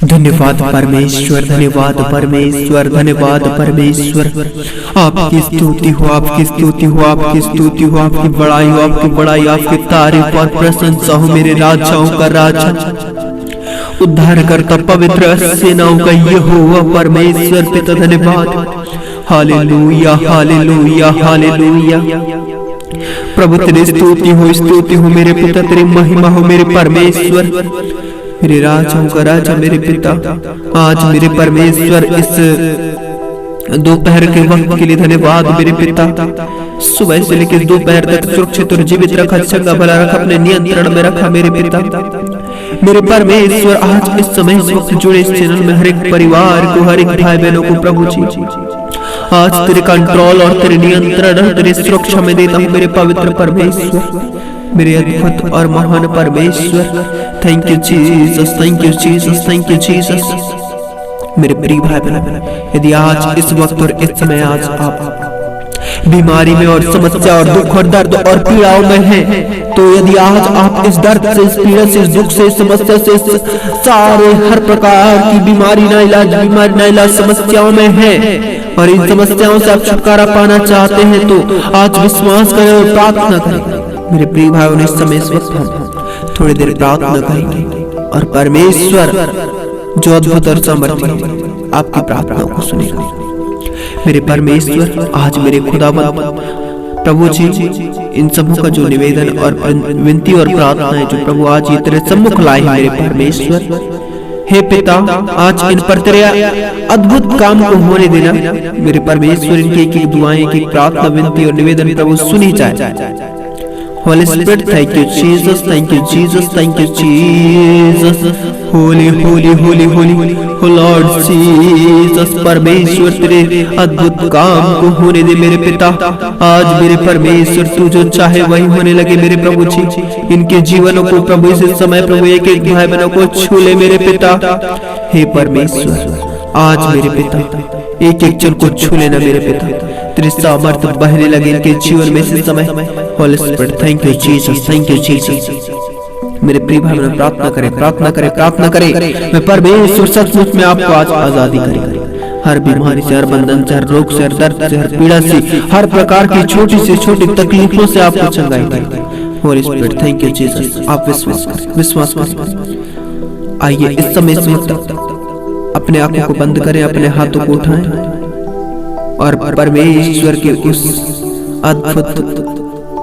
धन्यवाद परमेश्वर, धन्यवाद परमेश्वर, धन्यवाद परमेश्वर। आपकी स्तुति हो, आपकी स्तुति हो, आपकी स्तुति हो, आपकी बड़ाई हो, आपकी बड़ाई, आपकी तारीफ और प्रशंसा हो मेरे राजाओं का राजा, उद्धारकर्ता, पवित्र सेनाओं का यहोवा परमेश्वर पिता। धन्यवाद, हालेलुया हालेलुया हालेलुया। प्रभु तेरी स्तुति हो मेरे पिता, तेरी महिमा हो मेरे परमेश्वर, मेरे राजाओं का राजा, मेरे पिता। आज मेरे परमेश्वर इस दोपहर के वक्त के लिए धन्यवाद मेरे पिता। सुबह से लेकर दोपहर तक सुरक्षित और जीवित रखा, चंगा भला रखा, अपने नियंत्रण में रखा मेरे पिता। मेरे परमेश्वर आज इस समय इस वक्त जुड़े इस चैनल में हर एक परिवार को, हर एक भाई बहनों को प्रभु जी आज तेरे कंट्रोल और तेरे नियंत्रण और तेरे सुरक्षा में देता हूँ मेरे पवित्र परमेश्वर, मेरे अद्भुत और महान परमेश्वर। Thank you Jesus, thank you Jesus, thank you Jesus. मेरे प्रिय भाई बहन, यदि आज इस वक्त और इस समय आज आप बीमारी में और समस्या और दुख और दर्द और पीड़ाओं में हैं, तो यदि आज आप इस दर्द से, इस पीड़ा से, इस दुख से, इस समस्या से, सारे हर प्रकार की बीमारी नाइलाज समस्याओं में हैं और इन समस्याओं से आप छुटकारा पाना चाहते हैं, तो आज विश्वास करें और प्रार्थना करें। मेरे प्रिय भाइयों, इस समय इस वक्त हम थोड़ी देर प्रार्थना करेंगे और परमेश्वर जो अद्भुत और सामर्थ्य आपकी प्रार्थनाओं को सुनेगा। मेरे परमेश्वर, आज मेरे खुदावंद प्रभु जी इन सबों का जो निवेदन और विनती और प्रार्थना है जो प्रभु आज ये तेरे सम्मुख लाए हैं मेरे परमेश्वर, हे पिता, आज इन पर तेरे अद्भुत काम को होने देना मेरे परमेश्वर। इनकी एक दुआएं, की प्रार्थना, विनती और निवेदन प्रभु सुनी जाए। Holy Spirit, thank you Jesus, thank you Jesus, thank you Jesus, holy holy holy holy oh Lord Jesus। परमेश्वर तेरे अद्भुत काम को होने दे मेरे पिता। आज मेरे परमेश्वर तू जो चाहे वही होने लगे मेरे प्रभु जी। इनके जीवनों को प्रभु इस समय प्रभु एक एक भाई बहनों को छू ले मेरे पिता। हे परमेश्वर, आज मेरे पिता एक एक जन को छू लेना मेरे पिता, तेरे सामर्थ्य बहने लगे इनके जीवन में इस समय। Holi spirit, thank you Jesus, thank you Jesus. मेरे प्रिय भाई बहन, प्रार्थना करें, प्रार्थना करें, प्रार्थना करें। मैं परमेश्वर सचमुच में आपको आज आजादी करेगा हर बीमारी से, हर बंधन से, हर रोग से, हर दर्द से, हर पीड़ा से, हर प्रकार की छोटी से छोटी तकलीफों से आपको चंगाई करेगा। Holi spirit, thank you Jesus. आप विश्वास करें, विश्वास करें। आइए इस समय इस वक्त अपने आंखों को बंद करें, अपने हाथों को उठाएं और परमेश्वर के उस अद्भुत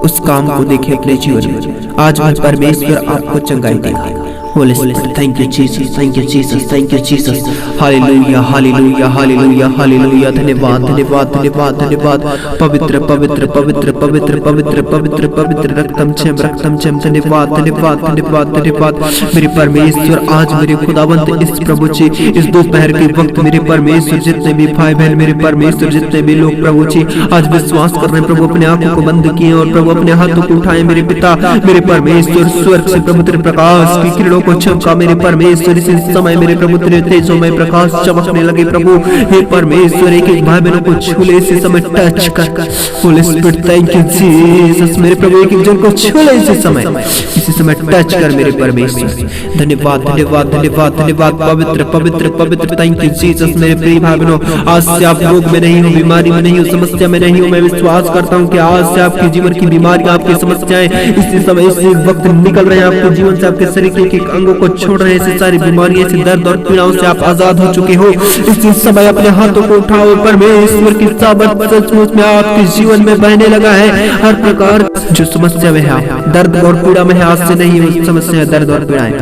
उस काम को देखें अपने जीवन में। आज परमेश्वर आपको चंगाई देगा। Holi spirit, thank you Jesus, thank you Jesus, thank you Jesus. Hallelujah hallelujah hallelujah hallelujah. धन्यवाद धन्यवाद धन्यवाद धन्यवाद। पवित्र पवित्र पवित्र पवित्र पवित्र पवित्र पवित्र रक्तम छम रक्तम छम। धन्यवाद धन्यवाद धन्यवाद धन्यवाद मेरे परमेश्वर। आज मेरे खुदावंत इस प्रभु जी इस दोपहर के वक्त मेरे परमेश्वर जितने भी भाई बहन मेरे परमेश्वर जितने भी लोग प्रभु जी आज विश्वास कर रहे हैं प्रभु, अपने आंखों को बंद किए और प्रभु अपने हाथों को उठाए मेरे पिता। मेरे परमेश्वर स्वर्ग से प्रभु तेरे प्रकाश की किरणों को चमका मेरे परमेश्वर। इस समय मेरे प्रभु तेरे तेजों में प्रकाश चमकने लगे प्रभु। हे परमेश्वर, एक एक भाई बहनों को छू ले, इसी समय टच कर। Holi spirit, thank you Jesus. मेरे प्रभु एक एक जन को छू ले इसी समय टच कर मेरे परमेश्वर। धन्यवाद धन्यवाद धन्यवाद धन्यवाद। पवित्र पवित्र पवित्र, थैंक यू जीसस। मेरे प्रिय भाई बहनों, आज से आप रोग में नहीं हो, बीमारी में नहीं हो, समस्या में नहीं हो। मैं विश्वास करता हूँ कि आज से आपके जीवन की बीमारियां, आपकी समस्याएं इसी समय इसी वक्त निकल रहे हैं आपके जीवन से, आपके शरीर के एक अंगों को छोड़ रहे हैं। सारी बीमारियों से, दर्द और पीड़ाओं से आप आजाद हो चुके हो। इसी समय अपने हाथों को उठाओ, परमेश्वर की सामर्थ सचमुच में आपके जीवन में बहने लगा है। हर प्रकार जो समस्या में है, दर्द और पीड़ा में है, आज से नहीं हो समस्या, दर्द और पीड़ाएं,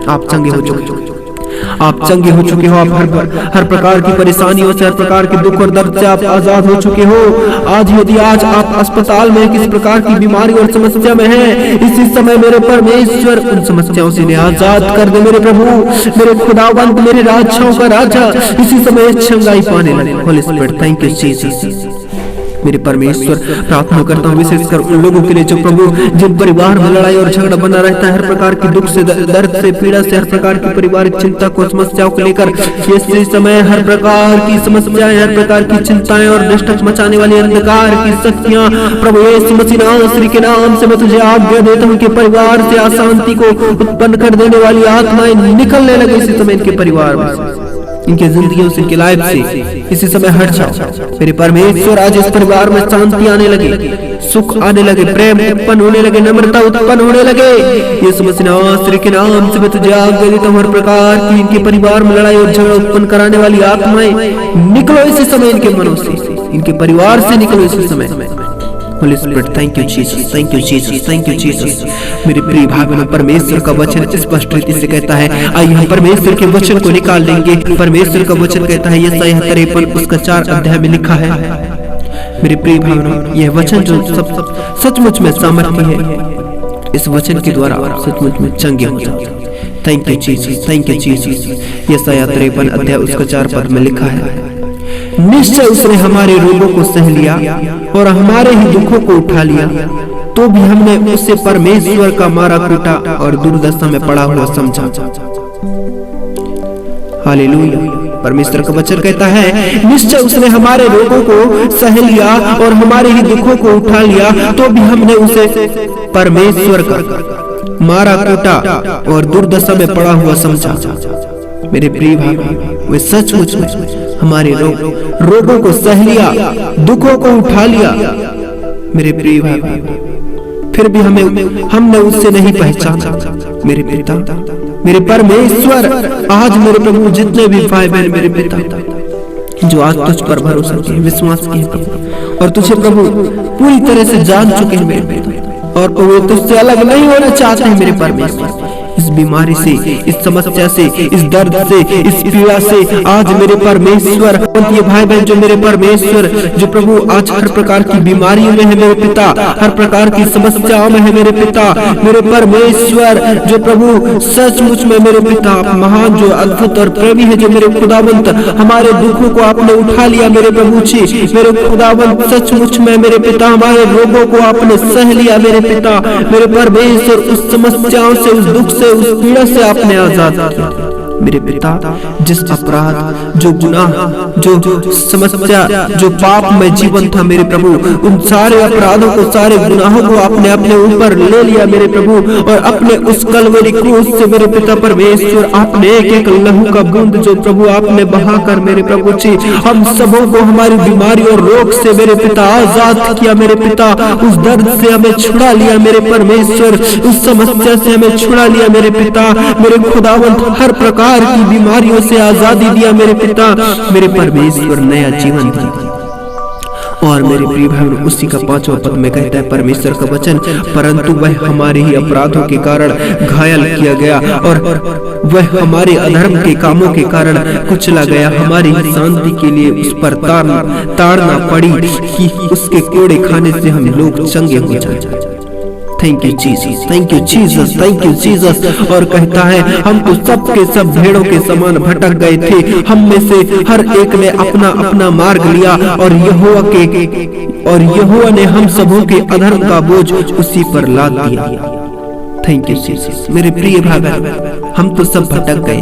आप चंगे हो चुके हो, आप चंगे हो चुके हो। आप हर प्रकार की परेशानियों से, हर प्रकार के दुख और दर्द से आप आजाद हो चुके हो। आज यदि आज आप अस्पताल में किस प्रकार की बीमारी और समस्या में हैं, इसी समय मेरे परमेश्वर उन समस्याओं से आजाद कर दे मेरे प्रभु, मेरे खुदावंत, मेरे राजाओं का राजा। इसी समय चंगाई पाने लगे। Holi spirit, thank you Jesus. मेरे परमेश्वर प्रार्थना करता हूँ विशेषकर उन लोगों के लिए जो प्रभु जिन परिवार में लड़ाई और झगड़ा बना रहता है, हर प्रकार की दुख से, दर्द से, पीड़ा से, हर प्रकार की पारिवारिक चिंता को, समस्याओं को लेकर इस समय हर प्रकार की समस्याएं, हर प्रकार की चिंताएं और डिस्टर्ब मचाने वाली अंधकार की शक्तियां प्रभु यीशु मसीह नासरी के नाम से मैं तुझे आज्ञा देता हूँ कि परिवार से अशांति को उत्पन्न कर देने वाली आत्माएं निकलने लगे इसी समय इनके परिवार में, इनके जिंदगियों से, इनकी लाइफ से इसी समय हट जाओ। मेरे परमेश्वर आज इस परिवार में शांति आने लगे, सुख आने लगे, प्रेम उत्पन्न होने लगे, नम्रता उत्पन्न होने लगे। यीशु मसीह नासरी के नाम से मैं तुझे आज्ञा देता हूँ हर प्रकार की इनके परिवार में लड़ाई और झगड़ा उत्पन्न कराने वाली आत्माएं निकलो इसी समय इनके मनों से, इनके परिवार से निकलो इसी समय। Holi spirit, thank you Jesus, thank you Jesus, thank you Jesus. मेरे प्रिय भाई बहनों, परमेश्वर का वचन स्पष्ट रीति से कहता है, आइए हम परमेश्वर के वचन को निकाल लेंगे। परमेश्वर का वचन कहता है, यशायाह 53 उसका 4 अध्याय में लिखा है। मेरे प्रिय भाई बहनों, यह वचन जो सचमुच में सामर्थ्य है, इस वचन के द्वारा सचमुच में चंगे हो जाते। Thank you Jesus, thank you Jesus. यशायाह 53 अध्याय उसका 4 पद में लिखा है, निश्चय उसने हमारे रोगों को सह लिया और हमारे ही दुखों को उठा लिया, तो भी हमने उसे परमेश्वर का मारा कूटा और दुर्दशा में पड़ा हुआ समझा। हालेलुया। परमेश्वर का वचन कहता है, निश्चय उसने हमारे रोगों को सह लिया और हमारे ही दुखों को उठा लिया, तो भी हमने उसे परमेश्वर का मारा कूटा और दुर्दशा में पड़ा हुआ समझा। मेरे प्रिय भाई, वे सचमुच में हमारे रोगों को सह लिया, दुखों को उठा लिया। मेरे प्रिय भाई, फिर भी हमने उससे नहीं पहचाना। मेरे पिता, मेरे परमेश्वर, आज मेरे प्रभु जितने भी भाई बहन मेरे पिता जो आज तुझ पर भरोसा किए, विश्वास किए और तुझे प्रभु पूरी तरह से जान चुके हैं मेरे पिता, और प्रभु तुझसे अलग नहीं होना चाहते हैं मेरे परमेश्वर। इस बीमारी से, इस समस्या से, इस दर्द से, इस पीड़ा से आज मेरे परमेश्वर, ये भाई बहन जो मेरे परमेश्वर, जो प्रभु आज हर प्रकार की बीमारियों में है मेरे पिता, हर प्रकार की समस्याओं में है मेरे पिता, मेरे परमेश्वर जो प्रभु सचमुच में मेरे पिता महान, जो अद्भुत और प्रेमी है, जो मेरे खुदावंत हमारे दुखों को आपने उठा लिया मेरे प्रभु जी, मेरे खुदावंत सचमुच में मेरे पिता हमारे रोगों को आपने सह लिया मेरे पिता, मेरे परमेश्वर उस समस्याओं से, उस दुख से, उस पीड़ा से आपने आजाद किया मेरे पिता। जिस अपराध, जो गुनाह, जो समस्या, जो पाप में जीवन था मेरे प्रभु, उन सारे अपराधों को, सारे गुनाहों को आपने अपने ऊपर ले लिया मेरे प्रभु, और अपने उस कलवरी क्रूस से मेरे पिता परमेश्वर आपने एक एक लहू का बूंद जो प्रभु आपने बहाकर मेरे प्रभु जी हम सबों को हमारी बीमारी और रोग से मेरे पिता आजाद किया मेरे पिता। उस दर्द से हमें छुड़ा लिया मेरे परमेश्वर, उस समस्या से हमें छुड़ा लिया मेरे पिता, मेरे खुदावंत हर प्रकार की बीमारियों से आजादी दिया मेरे पिता, मेरे परमेश्वर नया जीवन दिया। और मेरे प्रिय भाई, उसी का 5वां पद में कहता है परमेश्वर का वचन, परंतु वह हमारे ही अपराधों के कारण घायल किया गया और वह हमारे अधर्म के कामों के कारण कुचला गया, हमारी शांति के लिए उस पर ताड़ना पड़ी कि उसके कोड़े खाने से हम लोग चंगे हो जाए। Thank you Jesus, thank you Jesus, thank you Jesus. और कहता है, हम तो सब के सब भेड़ों के समान भटक गए थे, हम में से हर एक ने अपना अपना मार्ग लिया और यहोवा ने हम सबों के अधर्म का बोझ उसी पर लाद दिया। Thank you Jesus. मेरे प्रिय भाई, हम तो सब भटक गए,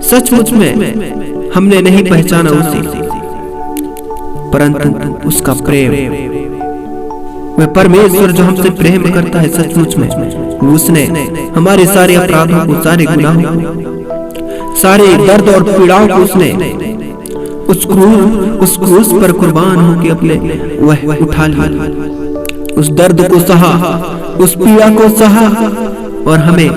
सचमुच में हमने नहीं पहचाना उसे, परंतु उसका प्रेम, वह परमेश्वर जो हमसे प्रेम करता है सचमुच में, उसने हमारे सारे अपराधों को, सारे गुनाहों को, सारे दर्द और पीड़ाओं को उसने उस क्रूस पर कुर्बान होकर अपने वह उठा लिया, उस दर्द को सहा, उस पीड़ा को सहा और हमें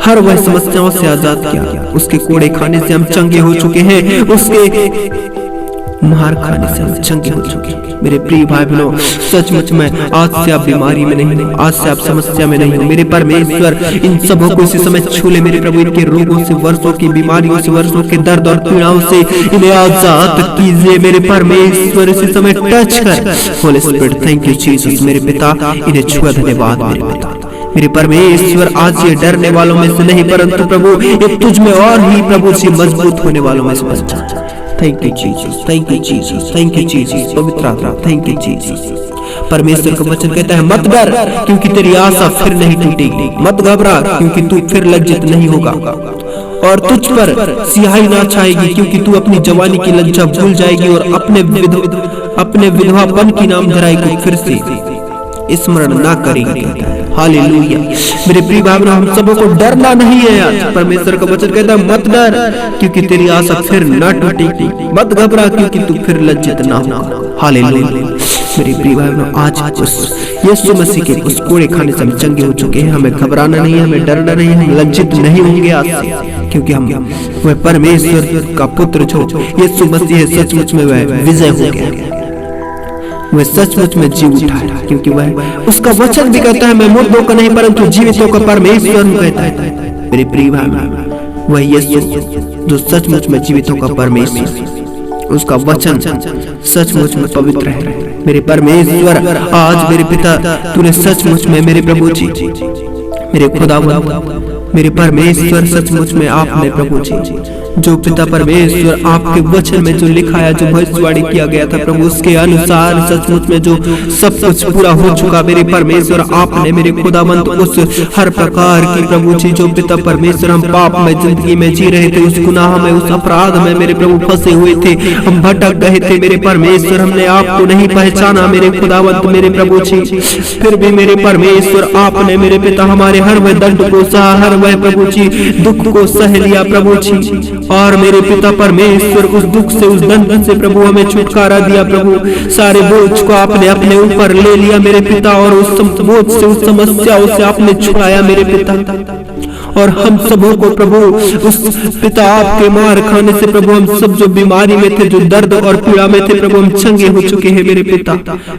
हर वह समस्याओं से आजाद किया। उसके कोड़े खाने से हम चंगे हो चुके हैं, उसके मार खाने से हम चंगे हो चुके हैं। मेरे प्रिय भाई बहनों, सचमुच में आज से आप बीमारी में नहीं हो, आज से आप समस्या में नहीं हो। मेरे परमेश्वर इन सबों को इसी समय छू ले मेरे प्रभु, इनके रोगों से, वर्षों की बीमारियों से, वर्षों के दर्द और पीड़ाओं से इन्हें आजाद कीजिए मेरे परमेश्वर, इसी समय टच कर। Holi spirit, thank you Jesus. मेरे पिता, इन्हें छुआ, धन्यवाद मेरे पिता। मेरे परमेश्वर, आज ये डरने वालों में से नहीं, परंतु प्रभु ये तुझ में और ही प्रभु से मजबूत होने वालों में से बन जाए। Thank you Jesus, thank you Jesus, thank you Jesus, पवित्र आत्मा थैंक यू जीसस। परमेश्वर का वचन कहता है मत डर क्योंकि तेरी आशा फिर नहीं टूटेगी, मत घबरा क्योंकि तू फिर लज्जित नहीं होगा, और तुझ पर सियाही ना छाएगी क्योंकि तू अपनी जवानी की लज्जा भूल जाएगी और अपने विधवापन की नाम धराई को फिर से स्मरण ना करेगी। हालेलुया। मेरे प्रिय भाइयों, हम सबों को डरना नहीं है आज। परमेश्वर का वचन कहता है मत डर क्योंकि तेरी आशा फिर ना टूटेगी, मत घबरा क्योंकि तू फिर लज्जित ना होगा। हालेलुया। मेरे प्रिय भाइयों, आज उस यीशु मसीह के उस कोड़े खाने से हम चंगे हो चुके हैं। हमें घबराना नहीं है, हमें डरना नहीं है, हम लज्जित नहीं होंगे आज से, क्योंकि हम वह परमेश्वर का पुत्र जो यीशु मसीह है, सचमुच में वह विजय हो गया, वह सचमुच में जी उठा है, क्योंकि वह उसका वचन भी कहता है मैं मुर्दों का नहीं परंतु जीवितों का परमेश्वर हूं कहता है। मेरे प्रिय भाइयों, वह यीशु जो सचमुच में जीवितों का परमेश्वर, उसका वचन सचमुच में पवित्र है। मेरे परमेश्वर, आज मेरे पिता तूने सचमुच में, मेरे प्रभु जी, मेरे खुदावंद, मेरे परमेश्वर, सचमुच में आपने प्रभु जी जो पिता परमेश्वर आपके वचन में जो लिखा है, जो भविष्यवाणी किया गया था प्रभु, उसके अनुसार सचमुच में जो सब कुछ पूरा हो चुका। मेरे परमेश्वर, आपने मेरे खुदावंत उस हर प्रकार की प्रभु जी जो पिता परमेश्वर हम पाप में जिंदगी में जी रहे थे, उस गुनाह में, उस अपराध में मेरे प्रभु फंसे हुए थे, हम भटक गए थे मेरे परमेश्वर, हमने आपको नहीं पहचाना मेरे खुदावंत, मेरे प्रभु जी, फिर भी मेरे परमेश्वर आपने मेरे पिता हमारे हर वह दंड को सहा, हर वह प्रभु जी दुख को सह लिया प्रभु जी, और मेरे पिता परमेश्वर उस दुख से, उस दंड से प्रभु हमें छुटकारा दिया प्रभु, सारे बोझ को आपने अपने ऊपर ले लिया मेरे पिता, और उस बोझ से, उस समस्याओं से आपने छुड़ाया मेरे पिता, और हम सबों को प्रभु उस पिता आपके मार खाने से प्रभु हम सब जो बीमारी में थे, जो दर्द और पीड़ा में थे प्रभु, हम चंगे हो चुके हैं मेरे पिता।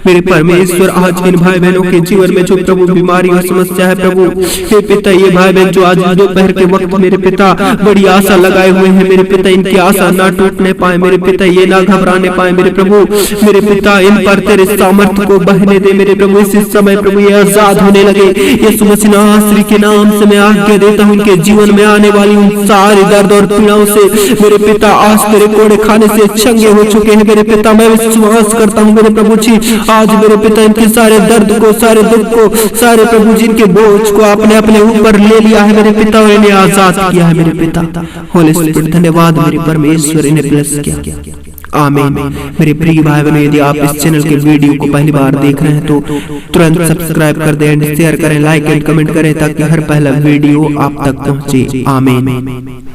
मेरे परमेश्वर, आज इन भाई बहनों के जीवन में जो प्रभु बीमारी और समस्या है प्रभु, हे पिता, ये भाई बहन जो आज दोपहर के वक्त मेरे पिता बड़ी आशा लगाए हुए हैं मेरे पिता, इनकी आशा ना टूटने पाए मेरे पिता, ये ना घबराने पाए मेरे प्रभु, मेरे पिता इन पर तेरे सामर्थ्य को बहने दे मेरे प्रभु, इसी समय प्रभु ये आजाद होने लगे। यीशु मसीह नासरी के नाम से मैं आज्ञा देता हूं, उनके जीवन में आने वाली उन सारी दर्द और पीड़ाओं से मेरे पिता आज तेरे कोड़े खाने से चंगे हो चुके हैं मेरे पिता। मैं विश्वास करता हूं मेरे प्रभु जी, आज मेरे पिता इनके सारे दर्द को, सारे दुख को, सारे प्रभु जी इनके बोझ को आपने अपने ऊपर ले लिया है मेरे पिता, और इन्हें आजाद किया है मेरे पिता। होली स्पिरिट, धन्यवाद मेरे परमेश्वर, इन्हें ब्लेस किया। आमीन। मेरे प्रिय भाई बहनों, यदि आप इस चैनल के वीडियो को पहली बार देख रहे हैं तो तुरंत सब्सक्राइब कर दें, शेयर करें, लाइक एंड कमेंट करें, ताकि हर पहला वीडियो आप तक पहुंचे। आमीन।